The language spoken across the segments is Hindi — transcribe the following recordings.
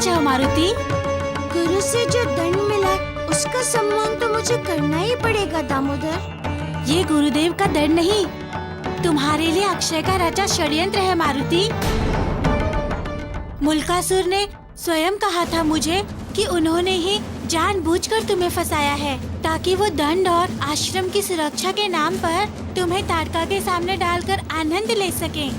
चाहो मारुति? गुरु से जो दंड मिला उसका सम्मान तो मुझे करना ही पड़ेगा दामोदर। ये गुरुदेव का दंड नहीं, तुम्हारे लिए अक्षय का रचा षड्यंत्र है मारुति। मुल्कासुर ने स्वयं कहा था मुझे कि उन्होंने ही जानबूझकर तुम्हें फंसाया है ताकि वो दंड और आश्रम की सुरक्षा के नाम पर तुम्हें ताड़का के सामने डालकर आनंद ले सकें।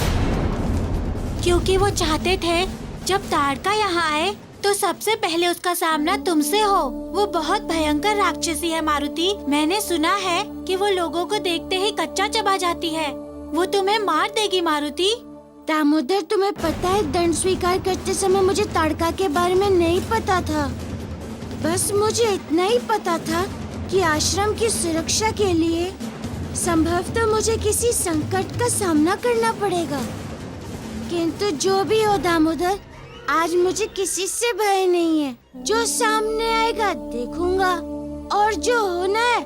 क्योंकि वो चाहते थे जब ताड़का यहाँ आए तो सबसे पहले उसका सामना तुमसे हो। वो बहुत भयंकर राक्षसी है मारुति। मैंने सुना है कि वो लोगों को देखते ही कच्चा चबा जाती है। वो तुम्हें मार देगी मारुति। दामोदर, तुम्हें पता है दंड स्वीकार करते समय मुझे ताड़का के बारे में नहीं पता था। बस मुझे इतना ही पता था कि आश्रम की सुरक्षा के लिए संभवतः मुझे किसी संकट का सामना करना पड़ेगा। किंतु जो भी हो दामोदर, आज मुझे किसी से भय नहीं है। जो सामने आएगा देखूंगा और जो होना है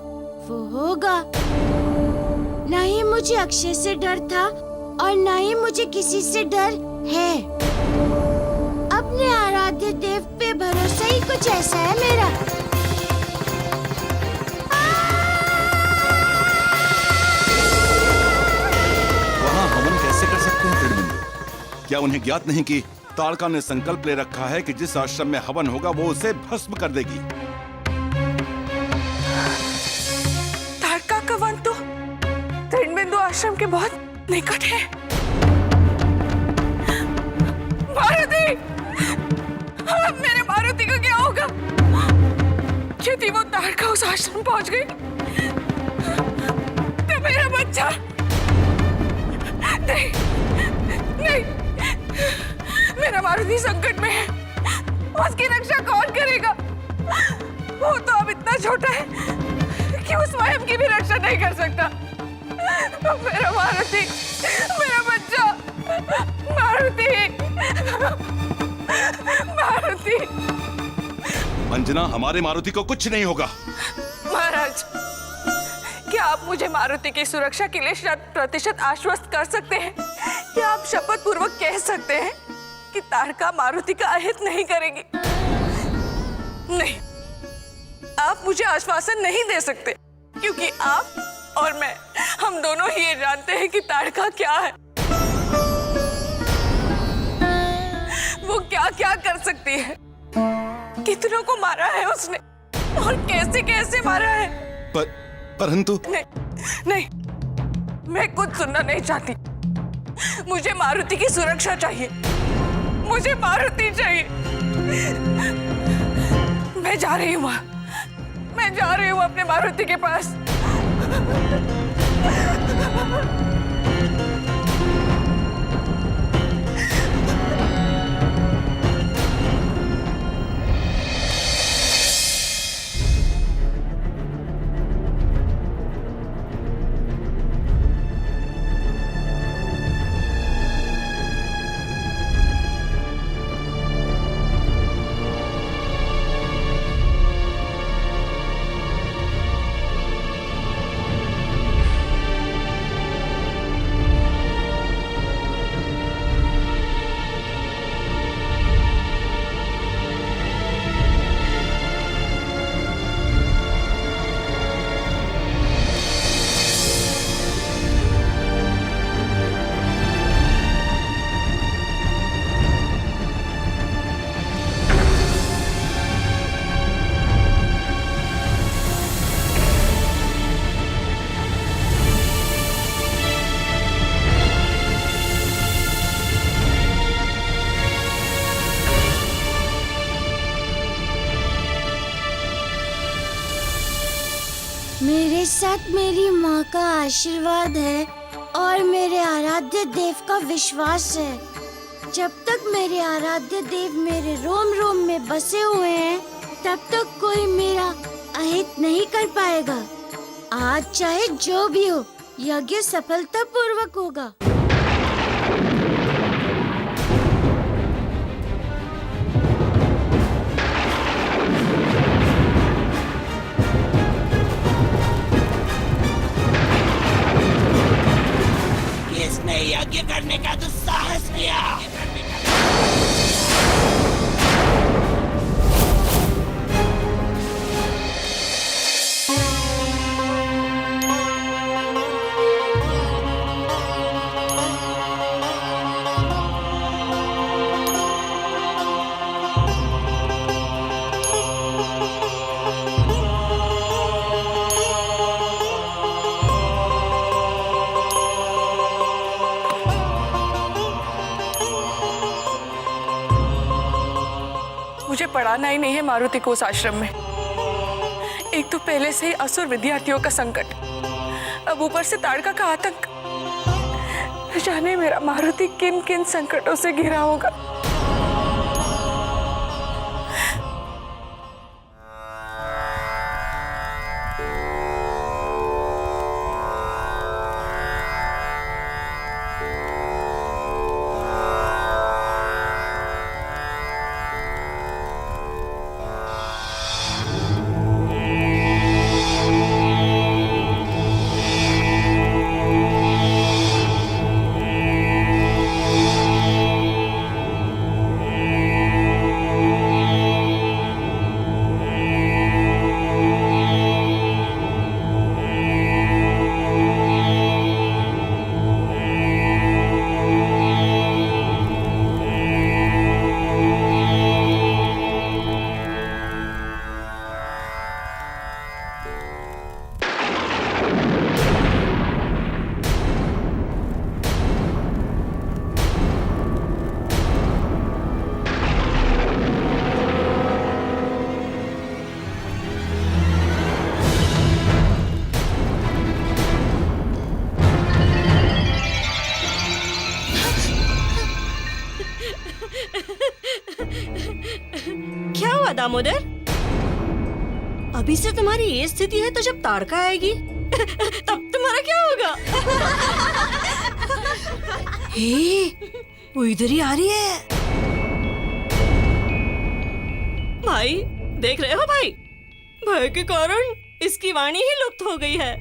वो होगा। न ही मुझे अक्षय से डर था और न ही मुझे किसी से डर है। अपने आराध्य देव पे भरोसा ही कुछ ऐसा है मेरा। वहाँ हवन कैसे कर सकते हैं तिरबिंदु? क्या उन्हें ज्ञात नहीं कि ताड़का ने संकल्प ले रखा है कि जिस आश्रम में हवन होगा वो उसे भस्म कर देगी? ताड़का का वन तो तिरबिंदु आश्रम के बहुत निकट है। मारुति, अब मेरे मारुति का क्या होगा? यदि वो ताड़का उस आश्रम पहुंच गई तो मेरा बच्चा। नहीं, नहीं, मेरा मारुति संकट में है। उसकी रक्षा कौन करेगा? वो तो अब इतना छोटा है कि वो स्वयं की भी रक्षा नहीं कर सकता। मेरा मारुति, मेरा बच्चा, मारुति, मारुति। अंजना, हमारे मारुति को कुछ नहीं होगा। महाराज, क्या आप मुझे मारुति की सुरक्षा के लिए 100% आश्वस्त कर सकते हैं? क्या आप शपथ पूर्वक कह सकते हैं कि ताड़का मारुति का अहित नहीं करेगी? नहीं, आप मुझे आश्वासन नहीं दे सकते क्योंकि आप और मैं, हम दोनों ही ये जानते हैं कि ताड़का क्या है। वो क्या क्या कर सकती है। कितनों को मारा है उसने और कैसे कैसे मारा है। परंतु नहीं, नहीं, मैं कुछ सुनना नहीं चाहती। मुझे मारुति की सुरक्षा चाहिए। मुझे मारुति चाहिए। मैं जा रही हूँ वहाँ। मैं जा रही हूँ अपने मारुति के पास। मेरे साथ मेरी माँ का आशीर्वाद है और मेरे आराध्य देव का विश्वास है। जब तक मेरे आराध्य देव मेरे रोम रोम में बसे हुए हैं तब तक कोई मेरा अहित नहीं कर पाएगा। आज चाहे जो भी हो, यज्ञ सफलतापूर्वक होगा। किसने यज्ञ करने का दुस्साहस किया? पढ़ाना ही नहीं है मारुति को उस आश्रम में। एक तो पहले से ही असुर विद्यार्थियों का संकट, अब ऊपर से ताड़का का आतंक। न जाने मेरा मारुति किन किन संकटों से घिरा होगा। क्या हुआ दामोदर? अभी से तुम्हारी ये स्थिति है तो जब ताड़का आएगी तब तुम्हारा क्या होगा? हे, वो इधर ही आ रही है। भाई देख रहे हो भाई, भय के कारण इसकी वाणी ही लुप्त हो गई है।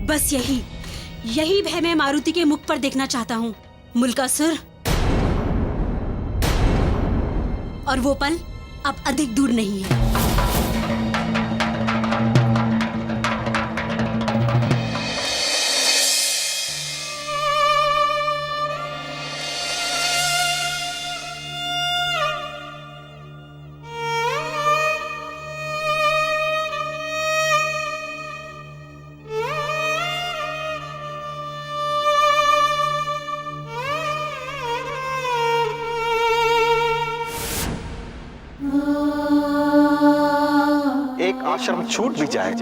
बस यही भय मैं मारुति के मुख पर देखना चाहता हूँ। मुल्कासुर, और वो पल अब अधिक दूर नहीं है। आश्रम छूट भी जाए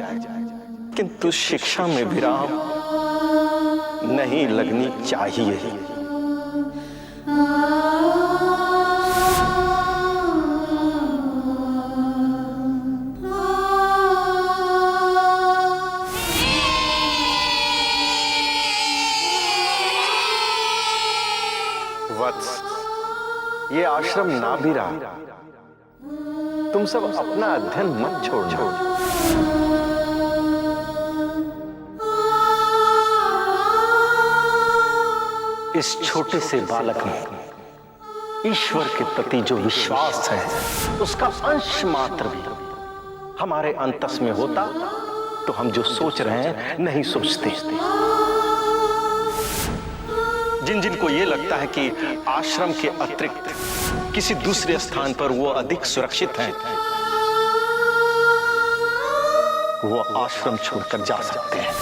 किंतु शिक्षा में विराम नहीं लगनी चाहिए। वत्स, ये आश्रम ना भी रहा, तुम सब अपना अध्ययन मत छोड़ो। इस छोटे से बालक में ईश्वर के प्रति जो विश्वास है उसका अंश मात्र भी हमारे अंतस में होता तो हम जो सोच रहे हैं नहीं सोचते। जिन जिन को ये लगता है कि आश्रम के अतिरिक्त किसी दूसरे स्थान पर वो अधिक सुरक्षित हैं, वो आश्रम छोड़कर जा सकते हैं।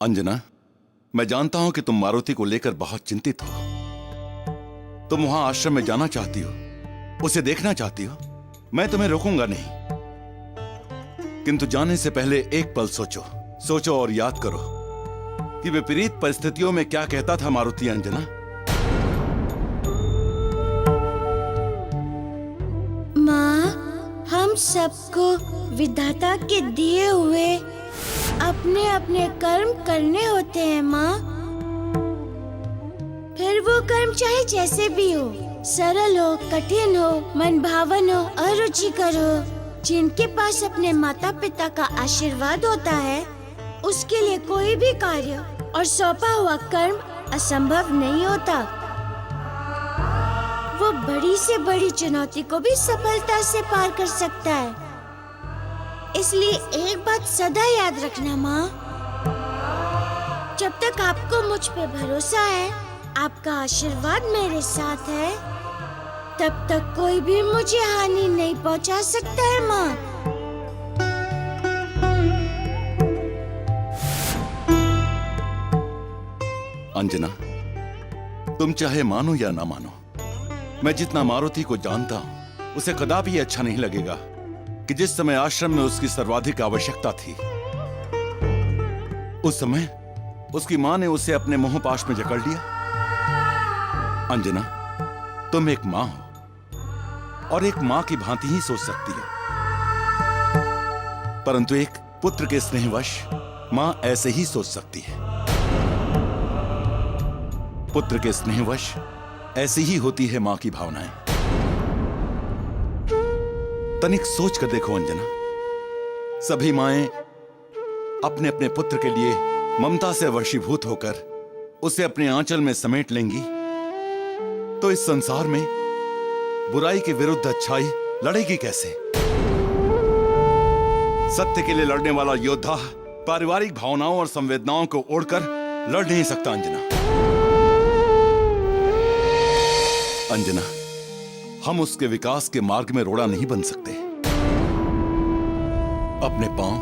अंजना, मैं जानता हूं कि तुम मारुति को लेकर बहुत चिंतित हो। तुम वहां आश्रम में जाना चाहती हो, उसे देखना चाहती हो। मैं तुम्हें रोकूंगा नहीं, किंतु जाने से पहले एक पल सोचो और याद करो कि विपरीत परिस्थितियों में क्या कहता था मारुति। अंजना, माँ, हम सबको विधाता के दिए हुए अपने अपने कर्म करने होते हैं माँ। फिर वो कर्म चाहे जैसे भी हो, सरल हो, कठिन हो, मन भावन हो, अरुचिकर हो, जिनके पास अपने माता पिता का आशीर्वाद होता है, उसके लिए कोई भी कार्य और सौंपा हुआ कर्म असंभव नहीं होता। वो बड़ी से बड़ी चुनौती को भी सफलता से पार कर सकता है। इसलिए एक बात सदा याद रखना माँ, जब तक आपको मुझ पे भरोसा है, आपका आशीर्वाद मेरे साथ है, तब तक कोई भी मुझे हानि नहीं पहुंचा सकता है माँ। अंजना, तुम चाहे मानो या ना मानो, मैं जितना मारुति को जानता हूं, उसे कदापि अच्छा नहीं लगेगा कि जिस समय आश्रम में उसकी सर्वाधिक आवश्यकता थी, उस समय उसकी मां ने उसे अपने मोहपाश में जकड़ लिया। अंजना, तुम एक मां हो और एक मां की भांति ही सोच सकती हो, परंतु एक पुत्र के स्नेहवश मां ऐसे ही सोच सकती है। पुत्र के स्नेहवश ऐसी ही होती है मां की भावनाएं। तनिक सोच कर देखो अंजना, सभी माएं अपने अपने पुत्र के लिए ममता से वशीभूत होकर उसे अपने आंचल में समेट लेंगी, तो इस संसार में बुराई के विरुद्ध अच्छाई लड़ेगी कैसे? सत्य के लिए लड़ने वाला योद्धा पारिवारिक भावनाओं और संवेदनाओं को ओढ़कर लड़ नहीं सकता। अंजना, हम उसके विकास के मार्ग में रोड़ा नहीं बन सकते। अपने पांव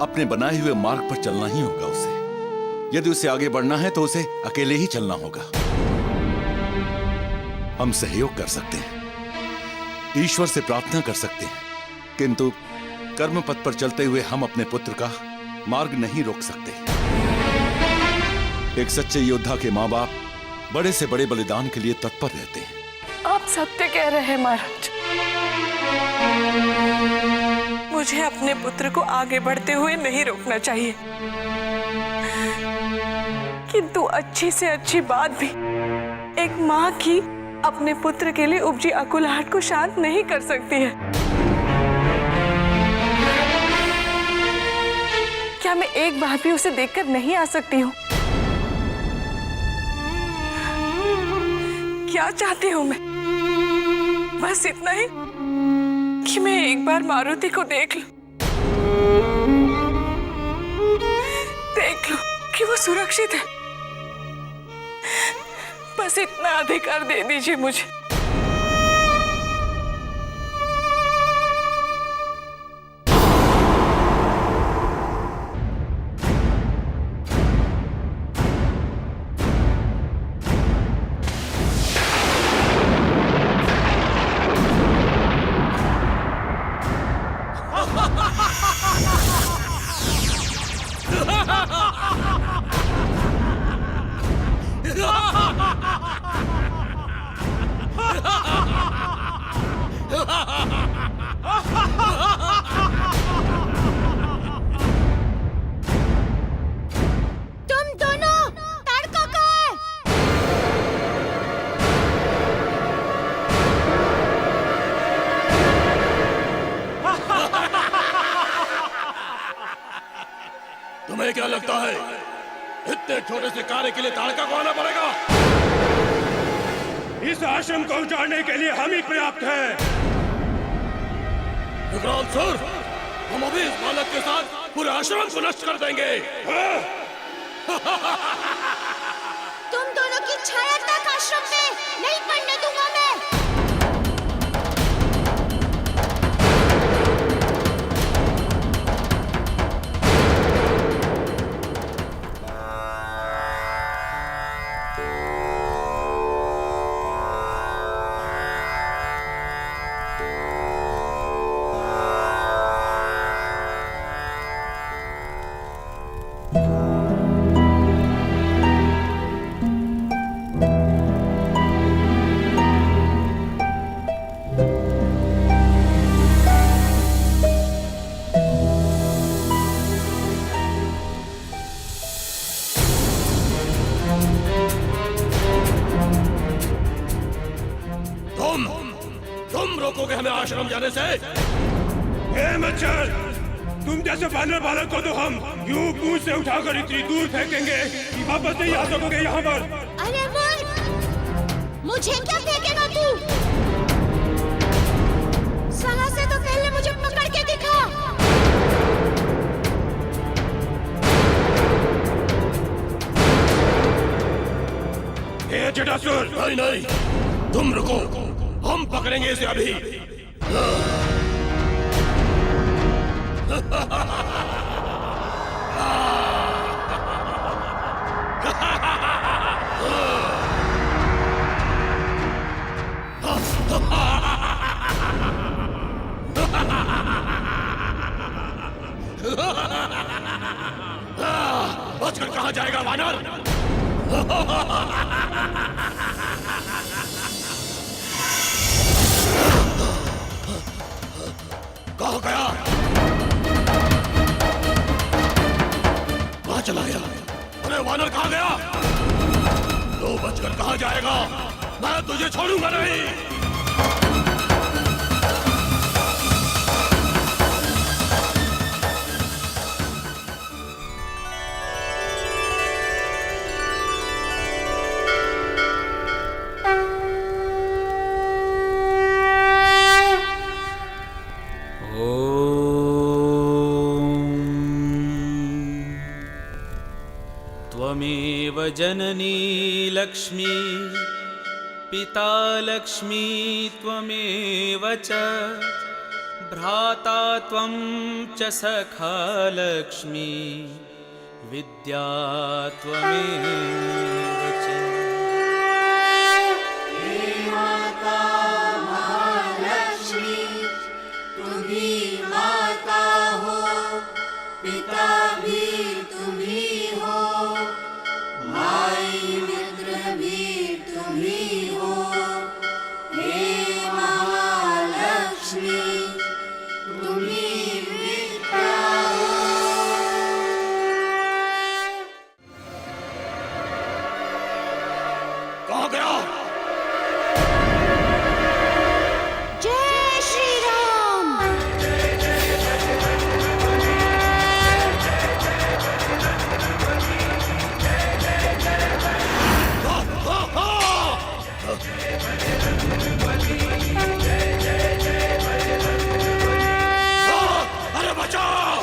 अपने बनाए हुए मार्ग पर चलना ही होगा उसे। यदि उसे आगे बढ़ना है तो उसे अकेले ही चलना होगा। हम सहयोग कर सकते हैं, ईश्वर से प्रार्थना कर सकते हैं, किंतु कर्म पथ पर चलते हुए हम अपने पुत्र का मार्ग नहीं रोक सकते। एक सच्चे योद्धा के माँ बाप बड़े से बड़े बलिदान के लिए तत्पर रहते हैं। आप सत्य कह रहे हैं महाराज। मुझे अपने पुत्र को आगे बढ़ते हुए नहीं रोकना चाहिए, किंतु अच्छी से अच्छी बात भी एक माँ की अपने पुत्र के लिए उपजी आकुलाहट को शांत नहीं कर सकती है। क्या मैं एक बार भी उसे देखकर नहीं आ सकती हूँ? क्या चाहती हूँ मैं? बस इतना ही कि मैं एक बार मारुति को देख लूं कि वो सुरक्षित है। बस इतना अधिकार दे दीजिए मुझे। तुम्हें क्या लगता है इतने छोटे से कार्य के लिए ताड़का को आना पड़ेगा? इस आश्रम को उजाड़ने के लिए हम ही पर्याप्त हैं। विक्रांत सर, हम अभी इस बालक के साथ पूरे आश्रम को नष्ट कर देंगे। तुम दोनों की छाया तक आश्रम में नहीं पड़ने दूंगा मैं। रोकोगे हमें आश्रम जाने से? हे मच्छर, तुम जैसे वानर बालक को तो हम यूं पूंछ से उठाकर इतनी दूर फेंकेंगे कि वापस नहीं आ सकोगे यहाँ पर। अरे मूर्ख, मुझे क्या फेंकेगा तू? सला से तो पहले मुझे पकड़ के दिखा। हे जटासुर, नहीं नहीं, तुम रुको, हम पकड़ेंगे इसे अभी। बचकर कहाँ जाएगा वानर? कहाँ गया? कहाँ चला गया? अरे वानर कहाँ गया? तो बचकर कहाँ जाएगा? मैं तुझे छोड़ूंगा नहीं। त्वमेव जननी लक्ष्मी पिता लक्ष्मी त्वमेव च भ्राता त्वं च सखा लक्ष्मी विद्या त्वमेव च। कहाँ गया? जय श्री राम। अरे बचाओ!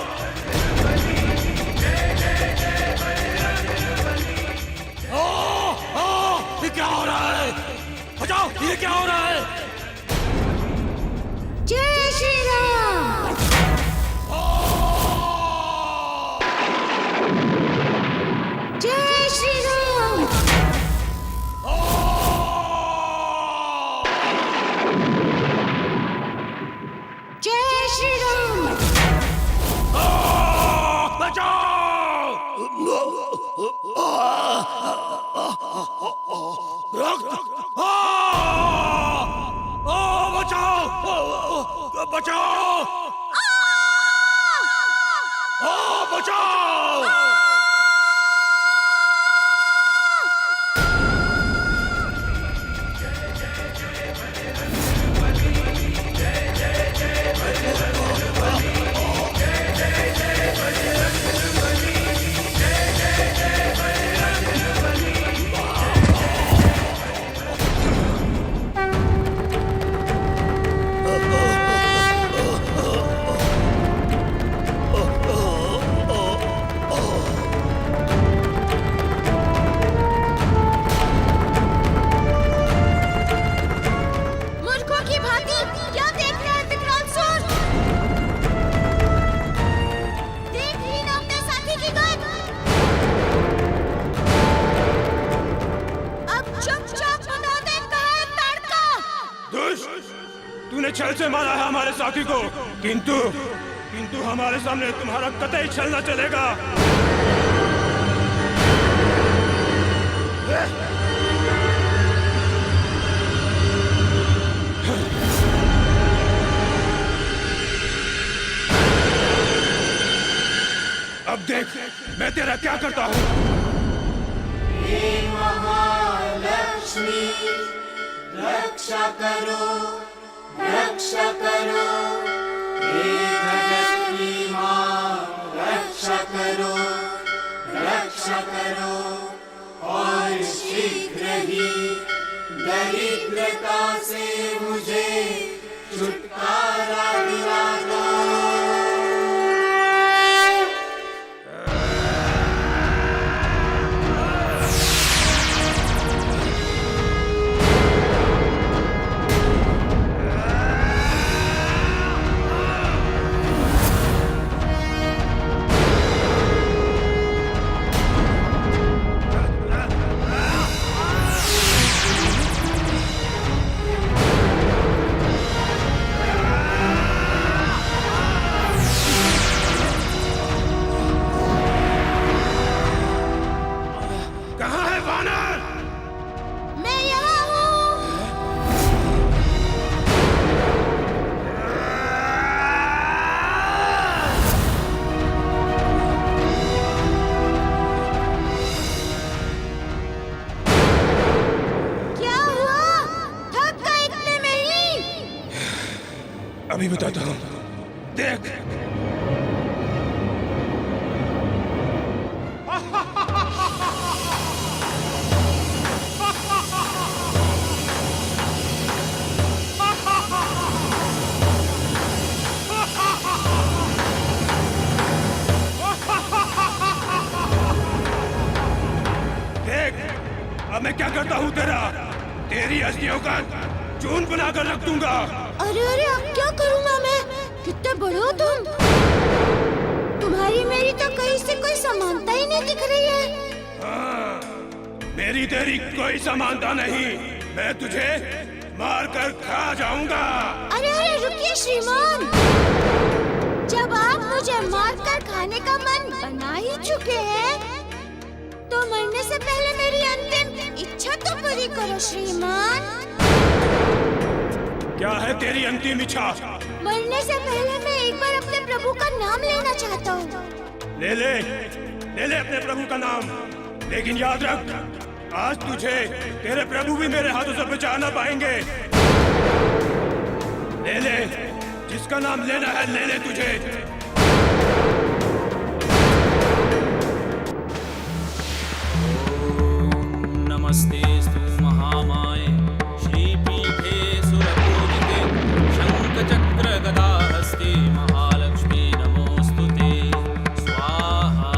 ये क्या हो रहा है? बचाओ! ये क्या हो रहा है? जय श्री राम। जय श्री राम। जय श्री राम। बचाओ! बचाओ! बचाओ! बचाओ! मूर्खों की भांति क्या देख रहे हैं विकरालसुर? देख ही ना अपने साथी की गत। अब चुपचाप बता दे कहाँ है ताड़का। दुष्ट, तूने छल से मारा है हमारे साथी को, किंतु हमारे सामने तुम्हारा कतई छल न चलेगा। अब देख मैं तेरा क्या करता हूँ। महालक्ष्मी रक्षा करो रक्षा करो, हे जगत की माँ रक्षा करो, रक्षा करो और शीघ्र ही दरिद्रता से मुझे छुटकारा दिला दो। कहाँ है वानर? मैं यहाँ हूँ। क्या हुआ? थक गए इतने में ही? अभी बताता हूँ, देख। देख, अब मैं क्या करता हूँ तेरा, तेरी अस्थियों का चून बनाकर रख दूंगा। अरे अरे, अब क्या करूँगा मैं? कितने बड़े हो तुम? तुम्हारी मेरी तो कहीं से कोई समानता ही नहीं दिख रही है। हाँ, मेरी तेरी कोई समानता नहीं, मैं तुझे मार कर खा जाऊंगा। अरे अरे रुकिए श्रीमान, जब आप मुझे मारकर खाने का मन बना ही चुके हैं, तो मरने से पहले मेरी अंतिम इच्छा तो पूरी करो श्रीमान। क्या है तेरी अंतिम इच्छा? मरने से पहले मैं एक बार अपने प्रभु का नाम लेना चाहता हूँ। ले ले, ले ले अपने प्रभु का नाम, लेकिन याद रख, आज तुझे तेरे प्रभु भी मेरे हाथों से बचा ना पाएंगे। ले ले, जिसका नाम लेना है ले ले तुझे। नमस्तेस्तु महामाये श्रीपीठे सुरपूजिते शङ्खचक्रगदाहस्ते महालक्ष्मी नमोऽस्तुते स्वाहा।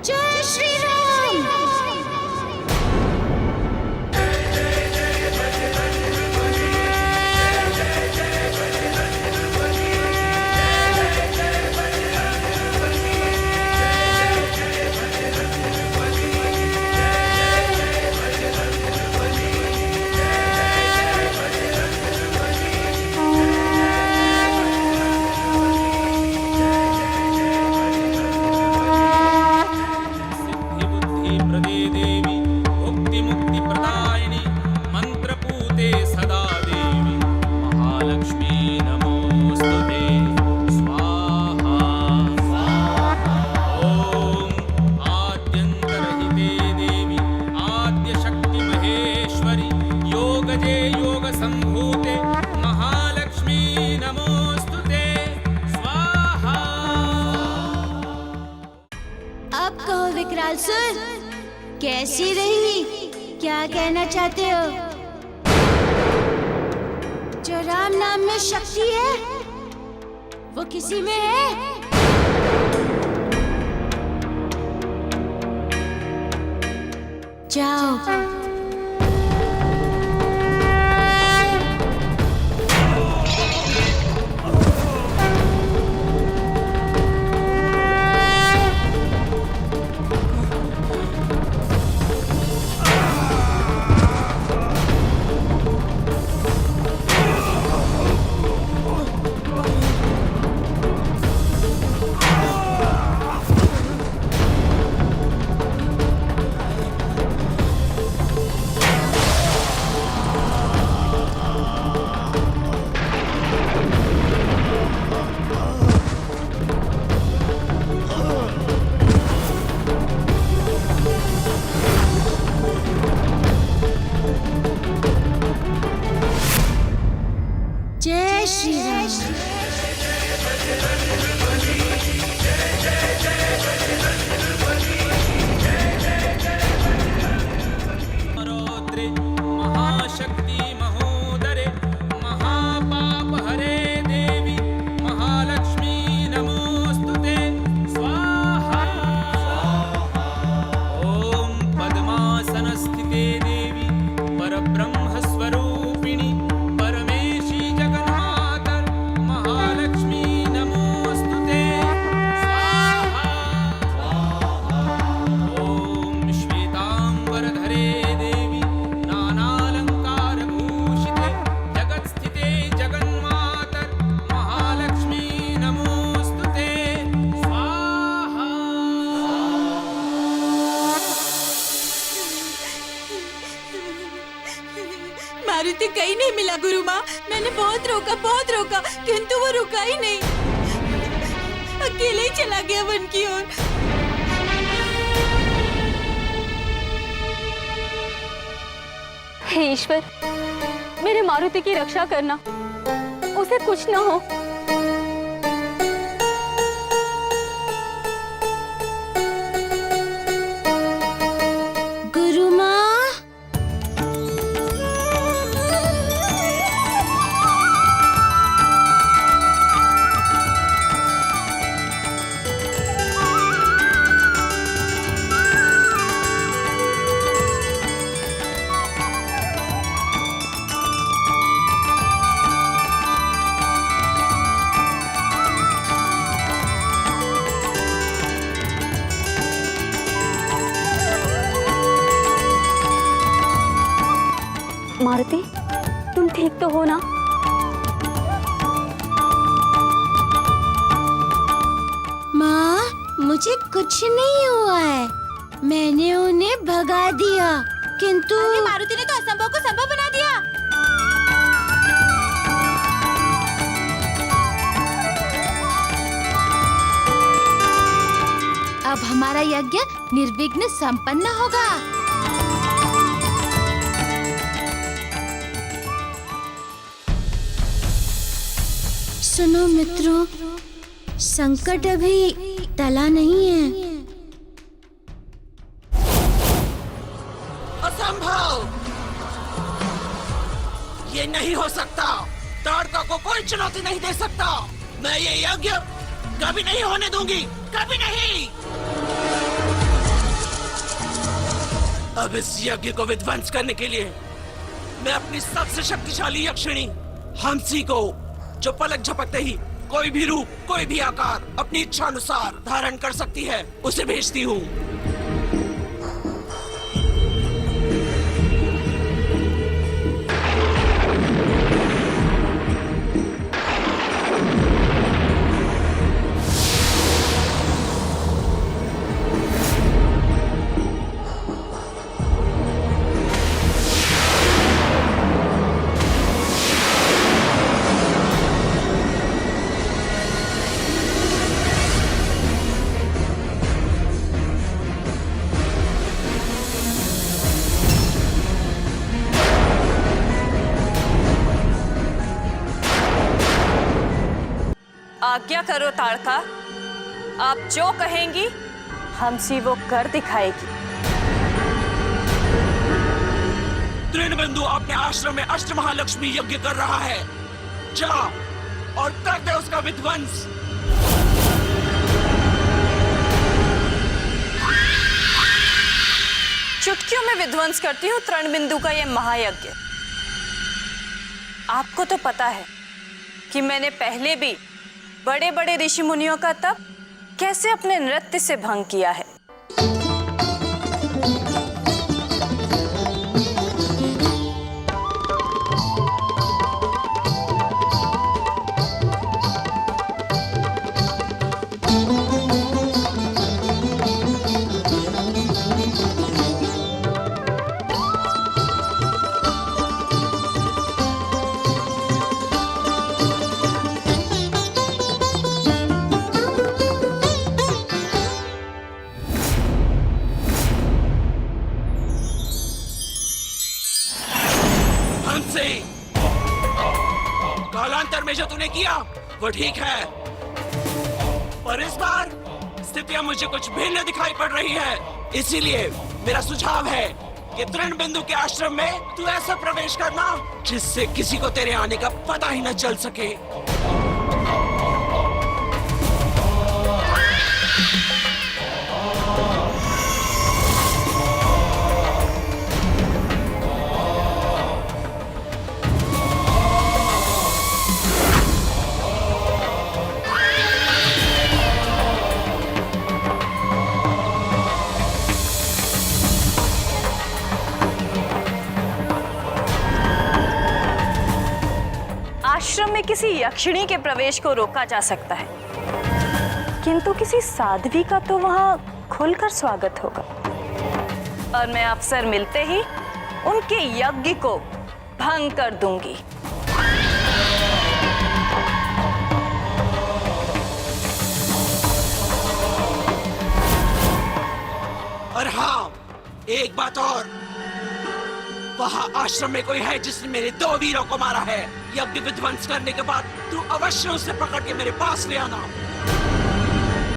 जय श्री राम। सिद्धिबुद्धिप्रदे देवी मुक्तिमुक्तिप्रदायिनी मन्त्रपूते सदा देवी महालक्ष्मी नमोऽस्तुते स्वाहा। ॐ आद्यन्तरहिते देवी आद्यशक्तिमहेश्वरि योगजे योगसम्भूते महालक्ष्मी नमोऽस्तुते स्वाहा। अब कहो विकराल सुर, कैसी रही? क्या कहना चाहते हो? जो राम नाम में शक्ति है, वो किसी में है? जाओ। कहीं नहीं मिला गुरु माँ। मैंने बहुत रोका किंतु वो रुका ही नहीं, अकेले ही चला गया वन की ओर। हे ईश्वर, मेरे मारुति की रक्षा करना, उसे कुछ न हो। गुरु माँ, मारुति, तुम ठीक तो हो ना? माँ, मुझे कुछ नहीं हुआ है। मैंने उन्हें भगा दिया, किंतु मारुति ने तो असंभव को संभव बना दिया। अब हमारा यज्ञ निर्विघ्न संपन्न होगा। सुनो मित्रों, संकट अभी टला नहीं है। असंभव! ये नहीं हो सकता। ताड़का को कोई चुनौती नहीं दे सकता। मैं ये यज्ञ कभी नहीं होने दूंगी, कभी नहीं। अब इस यज्ञ को विध्वंस करने के लिए मैं अपनी सबसे शक्तिशाली यक्षिणी हंसी को, जो पलक झपकते ही कोई भी रूप, कोई भी आकार अपनी इच्छा अनुसार धारण कर सकती है, उसे भेजती हूँ। आज्ञा करो ताड़का, आप जो कहेंगी हंसी वो कर दिखाएगी। तृणबिंदु अपने आश्रम में अष्टमहालक्ष्मी यज्ञ कर रहा है। जा और कर दे उसका विध्वंस। चुटकियों में विध्वंस करती हूँ तृणबिंदु का ये महायज्ञ। आपको तो पता है कि मैंने पहले भी बड़े बड़े ऋषि मुनियों का तप कैसे अपने नृत्य से भंग किया है। कालांतर में जो तूने किया वो ठीक है, पर इस बार स्थितियां मुझे कुछ भिन्न दिखाई पड़ रही है। इसीलिए मेरा सुझाव है कि तृणबिंदु के आश्रम में तू ऐसा प्रवेश करना जिससे किसी को तेरे आने का पता ही न चल सके। आश्रम में किसी यक्षिणी के प्रवेश को रोका जा सकता है, किंतु किसी साध्वी का तो वहां खुलकर स्वागत होगा। और मैं अवसर मिलते ही उनके यज्ञ को भंग कर दूंगी। और हाँ, एक बात और, वहाँ आश्रम में कोई है जिसने मेरे 2 वीरों को मारा है। यज्ञ विध्वंस करने के बाद तू अवश्य उसे पकड़ के मेरे पास ले आना।